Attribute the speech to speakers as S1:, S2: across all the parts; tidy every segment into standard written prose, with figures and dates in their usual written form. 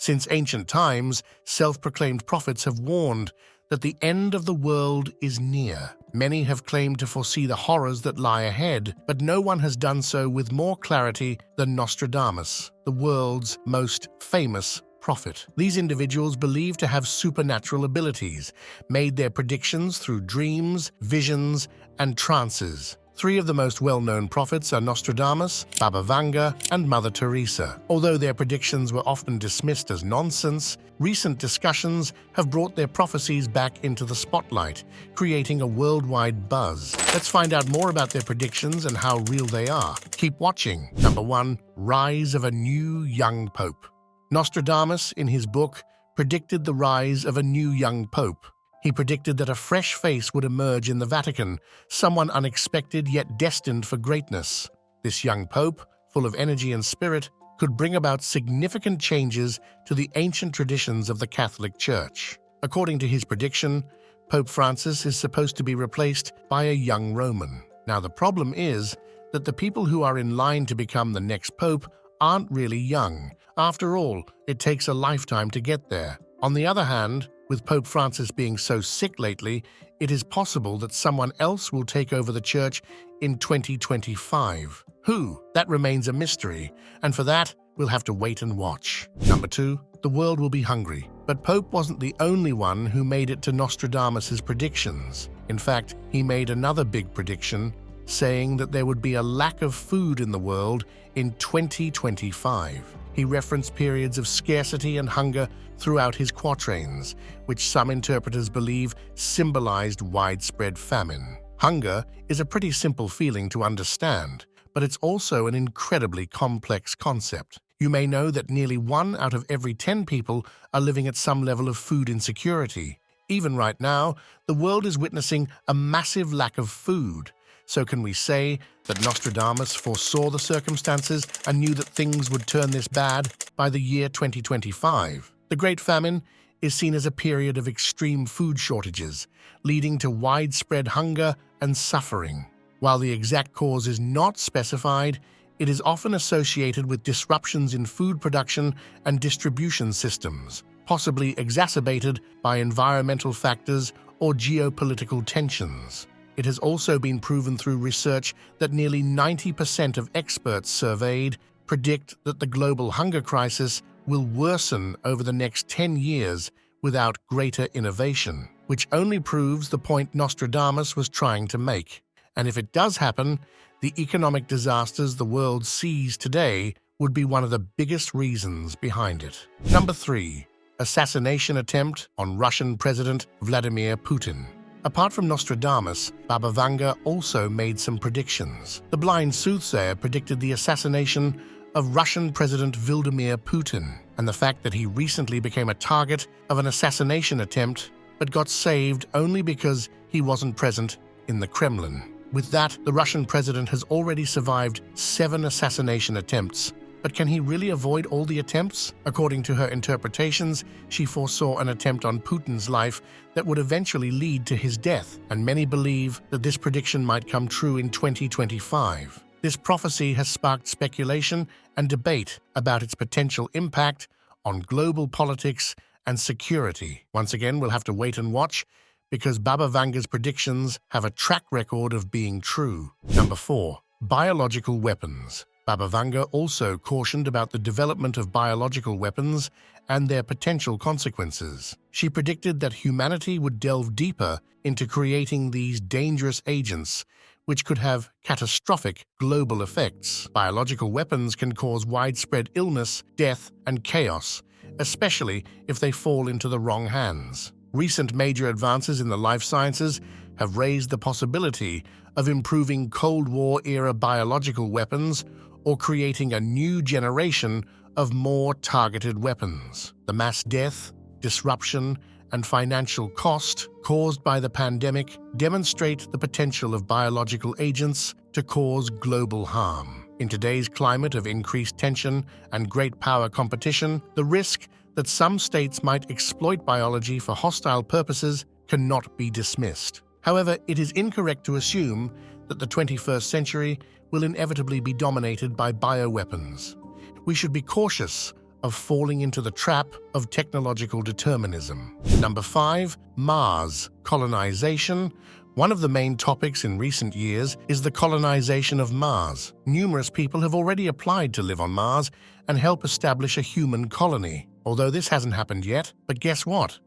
S1: Since ancient times, self-proclaimed prophets have warned that the end of the world is near. Many have claimed to foresee the horrors that lie ahead, but no one has done so with more clarity than Nostradamus, the world's most famous prophet. These individuals believed to have supernatural abilities, made their predictions through dreams, visions, and trances. Three of the most well-known prophets are Nostradamus, Baba Vanga, and Mother Teresa. Although their predictions were often dismissed as nonsense, recent discussions have brought their prophecies back into the spotlight, creating a worldwide buzz. Let's find out more about their predictions and how real they are. Keep watching. Number 1. Rise of a new young pope. Nostradamus, in his book, predicted the rise of a new young pope. He predicted that a fresh face would emerge in the Vatican, someone unexpected yet destined for greatness. This young pope, full of energy and spirit, could bring about significant changes to the ancient traditions of the Catholic Church. According to his prediction, Pope Francis is supposed to be replaced by a young Roman. Now, the problem is that the people who are in line to become the next pope aren't really young. After all, it takes a lifetime to get there. On the other hand, with Pope Francis being so sick lately, it is possible that someone else will take over the church in 2025. Who? That remains a mystery, and for that, we'll have to wait and watch. Number 2. The world will be hungry. But Pope wasn't the only one who made it to Nostradamus' predictions. In fact, he made another big prediction, saying that there would be a lack of food in the world in 2025. He referenced periods of scarcity and hunger throughout his quatrains, which some interpreters believe symbolized widespread famine. Hunger is a pretty simple feeling to understand, but it's also an incredibly complex concept. You may know that nearly 1 out of every 10 people are living at some level of food insecurity. Even right now, the world is witnessing a massive lack of food. So can we say that Nostradamus foresaw the circumstances and knew that things would turn this bad by the year 2025? The Great Famine is seen as a period of extreme food shortages, leading to widespread hunger and suffering. While the exact cause is not specified, it is often associated with disruptions in food production and distribution systems, possibly exacerbated by environmental factors or geopolitical tensions. It has also been proven through research that nearly 90% of experts surveyed predict that the global hunger crisis will worsen over the next 10 years without greater innovation, which only proves the point Nostradamus was trying to make. And if it does happen, the economic disasters the world sees today would be one of the biggest reasons behind it. Number 3. Assassination attempt on Russian President Vladimir Putin. Apart from Nostradamus, Baba Vanga also made some predictions. The blind soothsayer predicted the assassination of Russian President Vladimir Putin, and the fact that he recently became a target of an assassination attempt but got saved only because he wasn't present in the Kremlin. With that, the Russian president has already survived 7 assassination attempts. But can he really avoid all the attempts? According to her interpretations, she foresaw an attempt on Putin's life that would eventually lead to his death, and many believe that this prediction might come true in 2025. This prophecy has sparked speculation and debate about its potential impact on global politics and security. Once again, we'll have to wait and watch, because Baba Vanga's predictions have a track record of being true. Number 4. Biological weapons. Baba Vanga also cautioned about the development of biological weapons and their potential consequences. She predicted that humanity would delve deeper into creating these dangerous agents, which could have catastrophic global effects. Biological weapons can cause widespread illness, death, and chaos, especially if they fall into the wrong hands. Recent major advances in the life sciences have raised the possibility of improving Cold War-era biological weapons or creating a new generation of more targeted weapons. The mass death, disruption, and financial cost caused by the pandemic demonstrate the potential of biological agents to cause global harm. In today's climate of increased tension and great power competition, the risk that some states might exploit biology for hostile purposes cannot be dismissed. However, it is incorrect to assume that the 21st century will inevitably be dominated by bioweapons. We should be cautious of falling into the trap of technological determinism. Number 5. Mars. Colonization. One of the main topics in recent years is the colonization of Mars. Numerous people have already applied to live on Mars and help establish a human colony. Although this hasn't happened yet, but guess what?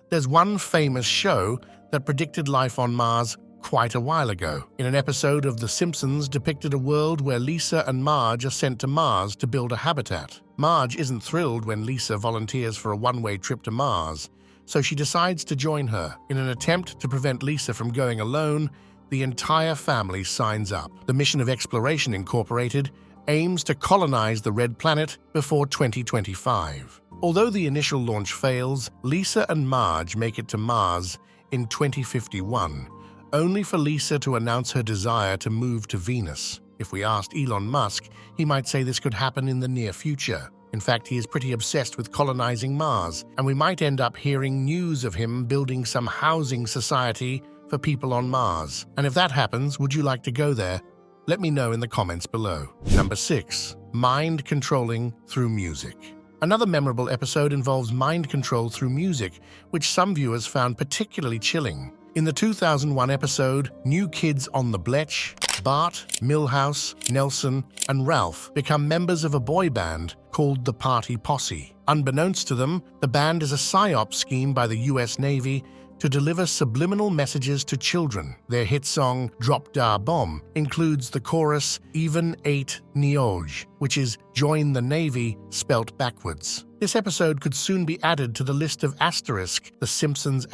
S1: There's one famous show that predicted life on Mars quite a while ago. In an episode of The Simpsons depicted a world where Lisa and Marge are sent to Mars to build a habitat. Marge isn't thrilled when Lisa volunteers for a one-way trip to Mars, so she decides to join her. In an attempt to prevent Lisa from going alone, the entire family signs up. The Mission of Exploration Incorporated aims to colonize the Red Planet before 2025. Although the initial launch fails, Lisa and Marge make it to Mars in 2051, only for Lisa to announce her desire to move to Venus. If we asked Elon Musk, he might say this could happen in the near future. In fact, he is pretty obsessed with colonizing Mars, and we might end up hearing news of him building some housing society for people on Mars. And if that happens, would you like to go there? Let me know in the comments below. Number 6. Mind controlling through music. Another memorable episode involves mind control through music, which some viewers found particularly chilling. In the 2001 episode, New Kids on the Bletch, Bart, Milhouse, Nelson, and Ralph become members of a boy band called the Party Posse. Unbeknownst to them, the band is a psyop scheme by the US Navy to deliver subliminal messages to children. Their hit song, Drop Da Bomb, includes the chorus, Even 8 Neoj, which is Join the Navy spelt backwards. This episode could soon be added to the list of The Simpsons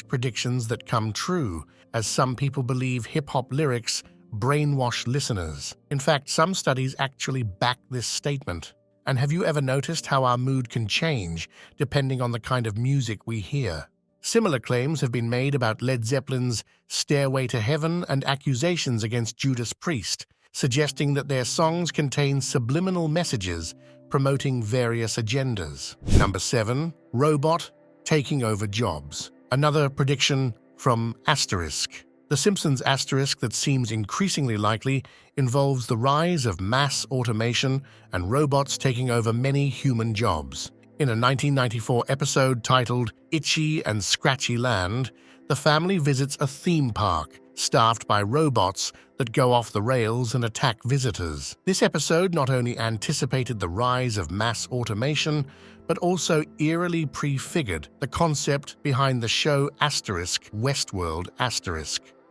S1: predictions that come true, as some people believe hip-hop lyrics brainwash listeners. In fact, some studies actually back this statement. And have you ever noticed how our mood can change depending on the kind of music we hear? Similar claims have been made about Led Zeppelin's Stairway to Heaven and accusations against Judas Priest, suggesting that their songs contain subliminal messages promoting various agendas. Number 7. Robot taking over jobs. Another prediction from The Simpsons that seems increasingly likely involves the rise of mass automation and robots taking over many human jobs. In a 1994 episode titled Itchy and Scratchy Land, the family visits a theme park staffed by robots that go off the rails and attack visitors. This episode not only anticipated the rise of mass automation, but also eerily prefigured the concept behind the show Westworld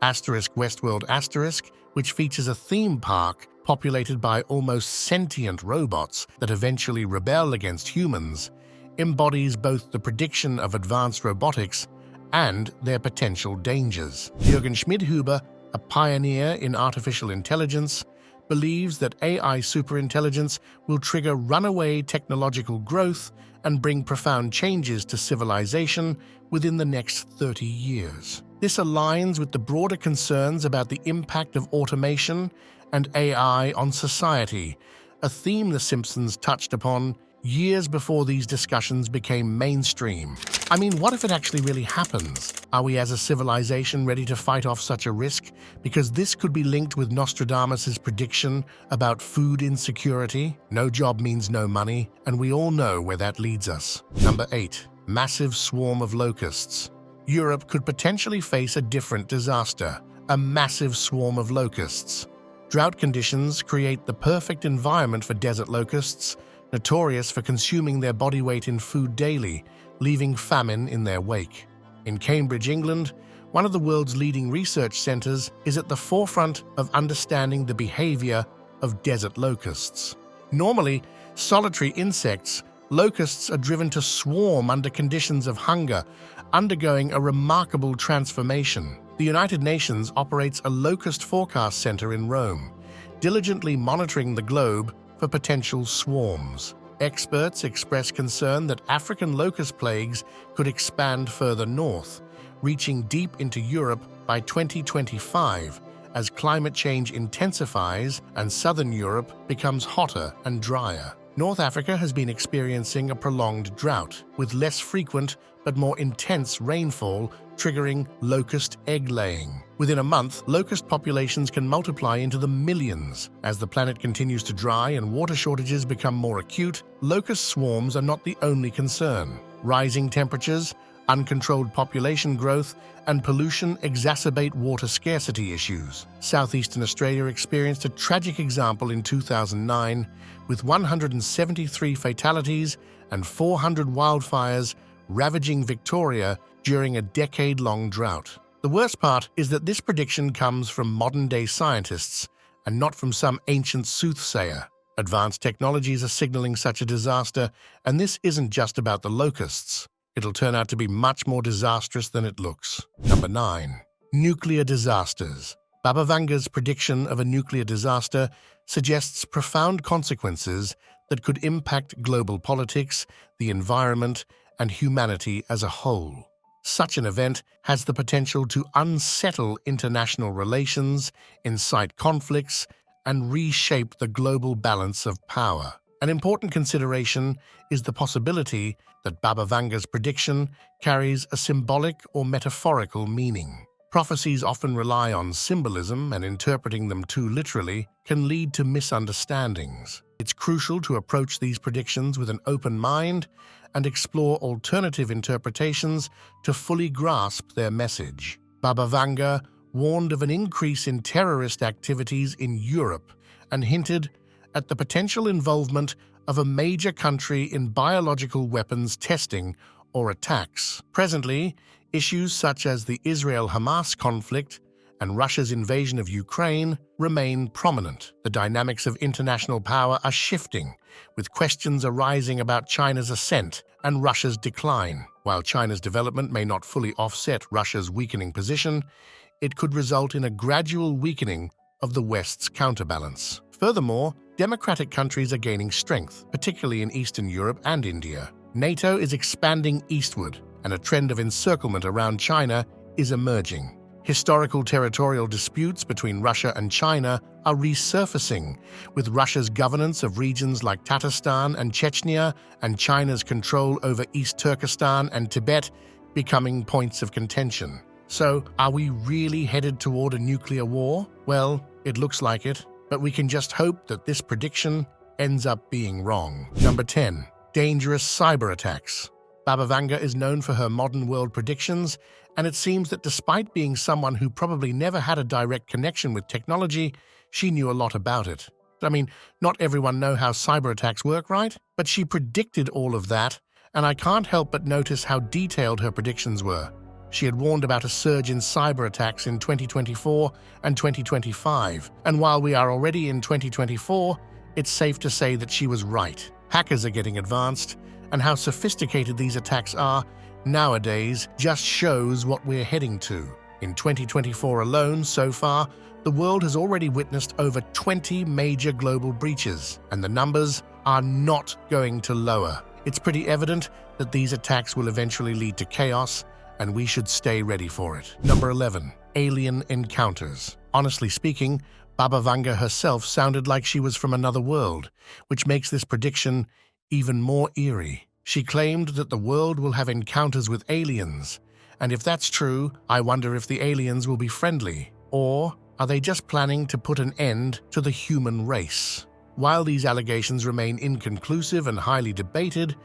S1: Westworld, which features a theme park populated by almost sentient robots that eventually rebel against humans, embodies both the prediction of advanced robotics and their potential dangers. Jürgen Schmidhuber, a pioneer in artificial intelligence, believes that AI superintelligence will trigger runaway technological growth and bring profound changes to civilization within the next 30 years. This aligns with the broader concerns about the impact of automation and AI on society, a theme The Simpsons touched upon years before these discussions became mainstream. I mean, what if it actually really happens? Are we as a civilization ready to fight off such a risk? Because this could be linked with Nostradamus' prediction about food insecurity. No job means no money, and we all know where that leads us. Number 8. Massive swarm of locusts. Europe could potentially face a different disaster, a massive swarm of locusts. Drought conditions create the perfect environment for desert locusts, notorious for consuming their body weight in food daily, leaving famine in their wake. In Cambridge, England, one of the world's leading research centers is at the forefront of understanding the behavior of desert locusts. Normally, solitary insects, locusts are driven to swarm under conditions of hunger, undergoing a remarkable transformation. The United Nations operates a locust forecast center in Rome, diligently monitoring the globe for potential swarms. Experts express concern that African locust plagues could expand further north, reaching deep into Europe by 2025 as climate change intensifies and southern Europe becomes hotter and drier. North Africa has been experiencing a prolonged drought, with less frequent but more intense rainfall triggering locust egg-laying. Within a month, locust populations can multiply into the millions. As the planet continues to dry and water shortages become more acute, locust swarms are not the only concern. Rising temperatures, uncontrolled population growth, and pollution exacerbate water scarcity issues. Southeastern Australia experienced a tragic example in 2009, with 173 fatalities and 400 wildfires ravaging Victoria during a decade-long drought. The worst part is that this prediction comes from modern-day scientists and not from some ancient soothsayer. Advanced technologies are signaling such a disaster, and this isn't just about the locusts. It'll turn out to be much more disastrous than it looks. Number 9. Nuclear disasters. Baba Vanga's prediction of a nuclear disaster suggests profound consequences that could impact global politics, the environment, and humanity as a whole. Such an event has the potential to unsettle international relations, incite conflicts, and reshape the global balance of power. An important consideration is the possibility that Baba Vanga's prediction carries a symbolic or metaphorical meaning. Prophecies often rely on symbolism, and interpreting them too literally can lead to misunderstandings. It's crucial to approach these predictions with an open mind and explore alternative interpretations to fully grasp their message. Baba Vanga warned of an increase in terrorist activities in Europe and hinted at the potential involvement of a major country in biological weapons testing or attacks. Presently, issues such as the Israel-Hamas conflict and Russia's invasion of Ukraine remain prominent. The dynamics of international power are shifting, with questions arising about China's ascent and Russia's decline. While China's development may not fully offset Russia's weakening position, it could result in a gradual weakening of the West's counterbalance. Furthermore, democratic countries are gaining strength, particularly in Eastern Europe and India. NATO is expanding eastward, and a trend of encirclement around China is emerging. Historical territorial disputes between Russia and China are resurfacing, with Russia's governance of regions like Tatarstan and Chechnya and China's control over East Turkestan and Tibet becoming points of contention. So, are we really headed toward a nuclear war? Well, it looks like it, but we can just hope that this prediction ends up being wrong. Number 10. Dangerous cyber attacks. Baba Vanga is known for her modern world predictions, and it seems that despite being someone who probably never had a direct connection with technology, she knew a lot about it. I mean, not everyone knows how cyber attacks work, right? But she predicted all of that, and I can't help but notice how detailed her predictions were. She had warned about a surge in cyber attacks in 2024 and 2025, and while we are already in 2024, it's safe to say that she was right. Hackers are getting advanced, and how sophisticated these attacks are nowadays just shows what we're heading to. In 2024 alone, so far, the world has already witnessed over 20 major global breaches, and the numbers are not going to lower. It's pretty evident that these attacks will eventually lead to chaos, and we should stay ready for it. Number 11. Alien encounters. Honestly speaking, Baba Vanga herself sounded like she was from another world, which makes this prediction even more eerie. She claimed that the world will have encounters with aliens, and if that's true, I wonder if the aliens will be friendly, or are they just planning to put an end to the human race? While these allegations remain inconclusive and highly debated,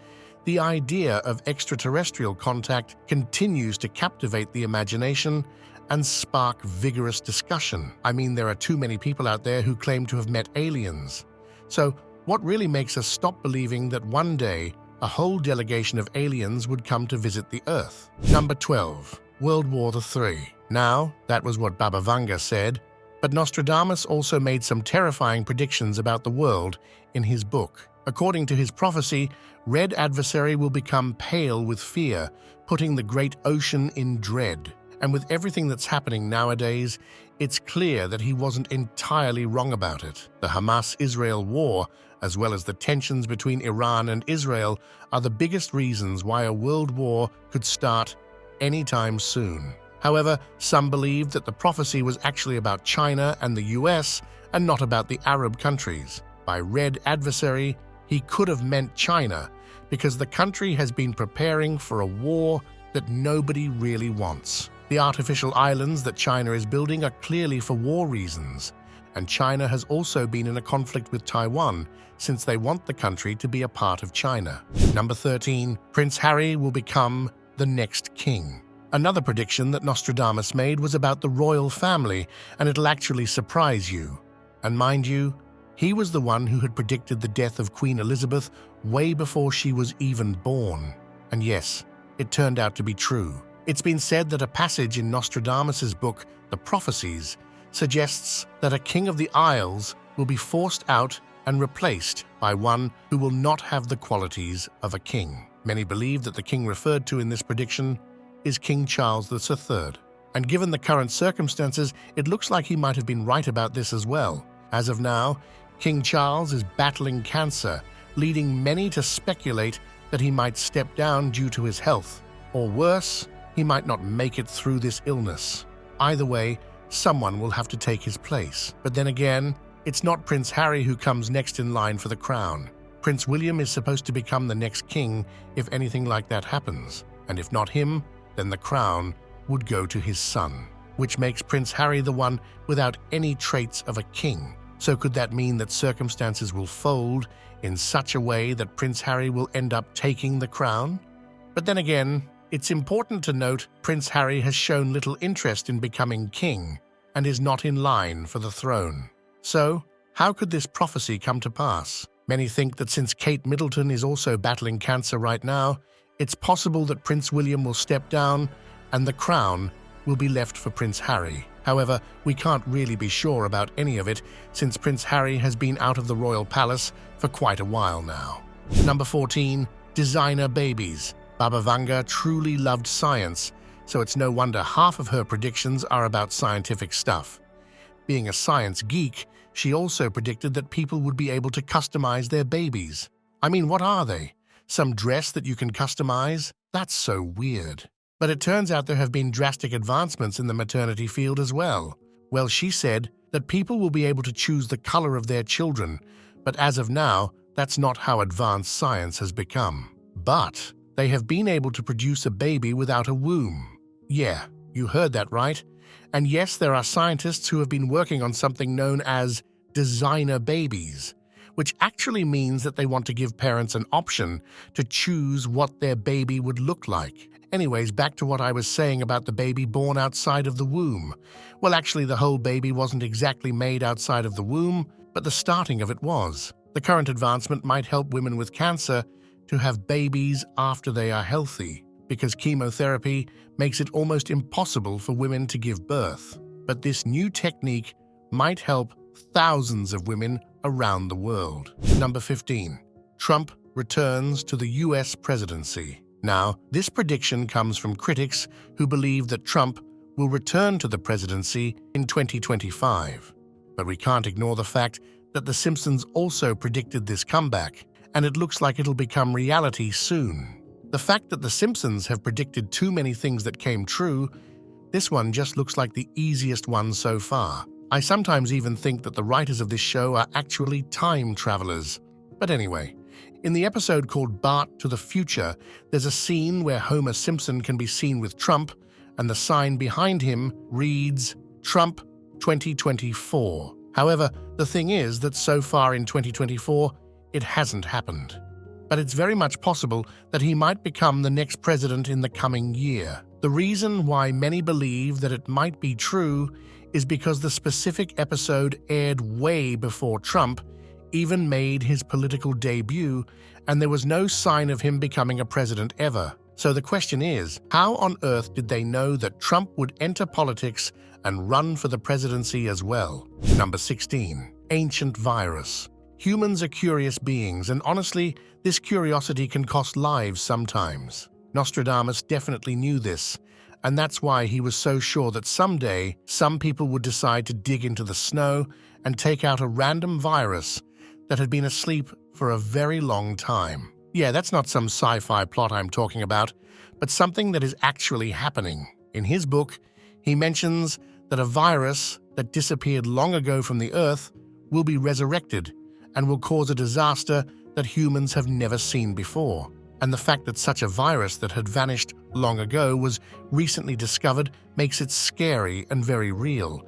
S1: the idea of extraterrestrial contact continues to captivate the imagination and spark vigorous discussion. I mean, there are too many people out there who claim to have met aliens. So, what really makes us stop believing that one day a whole delegation of aliens would come to visit the Earth? Number 12. World War III. Now, that was what Baba Vanga said, but Nostradamus also made some terrifying predictions about the world in his book. According to his prophecy, Red Adversary will become pale with fear, putting the great ocean in dread. And with everything that's happening nowadays, it's clear that he wasn't entirely wrong about it. The Hamas-Israel war, as well as the tensions between Iran and Israel, are the biggest reasons why a world war could start anytime soon. However, some believe that the prophecy was actually about China and the US and not about the Arab countries. By Red Adversary, he could have meant China, because the country has been preparing for a war that nobody really wants. The artificial islands that China is building are clearly for war reasons, and China has also been in a conflict with Taiwan since they want the country to be a part of China. Number 13. Prince Harry will become the next king. Another prediction that Nostradamus made was about the royal family, and it'll actually surprise you. And mind you, he was the one who had predicted the death of Queen Elizabeth way before she was even born. And yes, it turned out to be true. It's been said that a passage in Nostradamus's book, The Prophecies, suggests that a king of the Isles will be forced out and replaced by one who will not have the qualities of a king. Many believe that the king referred to in this prediction is King Charles III. And given the current circumstances, it looks like he might have been right about this as well. As of now, King Charles is battling cancer, leading many to speculate that he might step down due to his health. Or worse, he might not make it through this illness. Either way, someone will have to take his place. But then again, it's not Prince Harry who comes next in line for the crown. Prince William is supposed to become the next king if anything like that happens. And if not him, then the crown would go to his son, which makes Prince Harry the one without any traits of a king. So could that mean that circumstances will fold in such a way that Prince Harry will end up taking the crown? But then again, it's important to note Prince Harry has shown little interest in becoming king and is not in line for the throne. So, how could this prophecy come to pass? Many think that since Kate Middleton is also battling cancer right now, it's possible that Prince William will step down and the crown will be left for Prince Harry. However, we can't really be sure about any of it since Prince Harry has been out of the royal palace for quite a while now. Number 14. Designer babies. Baba Vanga truly loved science, so it's no wonder half of her predictions are about scientific stuff. Being a science geek, she also predicted that people would be able to customize their babies. I mean, what are they? Some dress that you can customize? That's so weird. But it turns out there have been drastic advancements in the maternity field as well. Well, she said that people will be able to choose the color of their children, but as of now, that's not how advanced science has become. But they have been able to produce a baby without a womb. Yeah, you heard that right. And yes, there are scientists who have been working on something known as designer babies, which actually means that they want to give parents an option to choose what their baby would look like. Anyways, back to what I was saying about the baby born outside of the womb. Well, actually, the whole baby wasn't exactly made outside of the womb, but the starting of it was. The current advancement might help women with cancer to have babies after they are healthy, because chemotherapy makes it almost impossible for women to give birth. But this new technique might help thousands of women around the world. Number 15. Trump returns to the US presidency. Now, this prediction comes from critics who believe that Trump will return to the presidency in 2025. But we can't ignore the fact that The Simpsons also predicted this comeback, and it looks like it'll become reality soon. The fact that The Simpsons have predicted too many things that came true, this one just looks like the easiest one so far. I sometimes even think that the writers of this show are actually time travelers. But anyway, in the episode called Bart to the Future, there's a scene where Homer Simpson can be seen with Trump, and the sign behind him reads, Trump 2024. However, the thing is that so far in 2024, it hasn't happened. But it's very much possible that he might become the next president in the coming year. The reason why many believe that it might be true is because the specific episode aired way before Trump even made his political debut, and there was no sign of him becoming a president ever. So the question is, how on earth did they know that Trump would enter politics and run for the presidency as well? Number 16. Ancient virus. Humans are curious beings, and honestly, this curiosity can cost lives sometimes. Nostradamus definitely knew this, and that's why he was so sure that someday some people would decide to dig into the snow and take out a random virus that had been asleep for a very long time. Yeah, that's not some sci-fi plot I'm talking about, but something that is actually happening. In his book, he mentions that a virus that disappeared long ago from the Earth will be resurrected and will cause a disaster that humans have never seen before. And the fact that such a virus that had vanished long ago was recently discovered makes it scary and very real.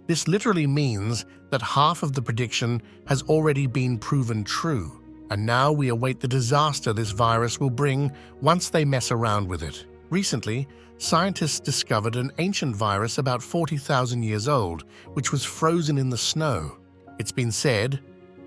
S1: This literally means that half of the prediction has already been proven true, and now we await the disaster this virus will bring once they mess around with it. Recently, scientists discovered an ancient virus about 40,000 years old, which was frozen in the snow. It's been said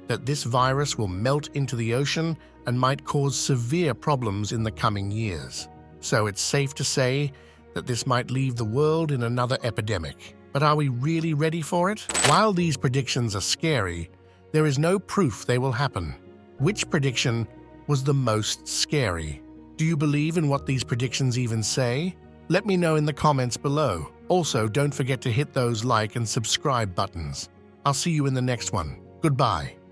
S1: that this virus will melt into the ocean and might cause severe problems in the coming years. So it's safe to say that this might leave the world in another epidemic. But are we really ready for it? While these predictions are scary, there is no proof they will happen. Which prediction was the most scary? Do you believe in what these predictions even say? Let me know in the comments below. Also, don't forget to hit those like and subscribe buttons. I'll see you in the next one. Goodbye.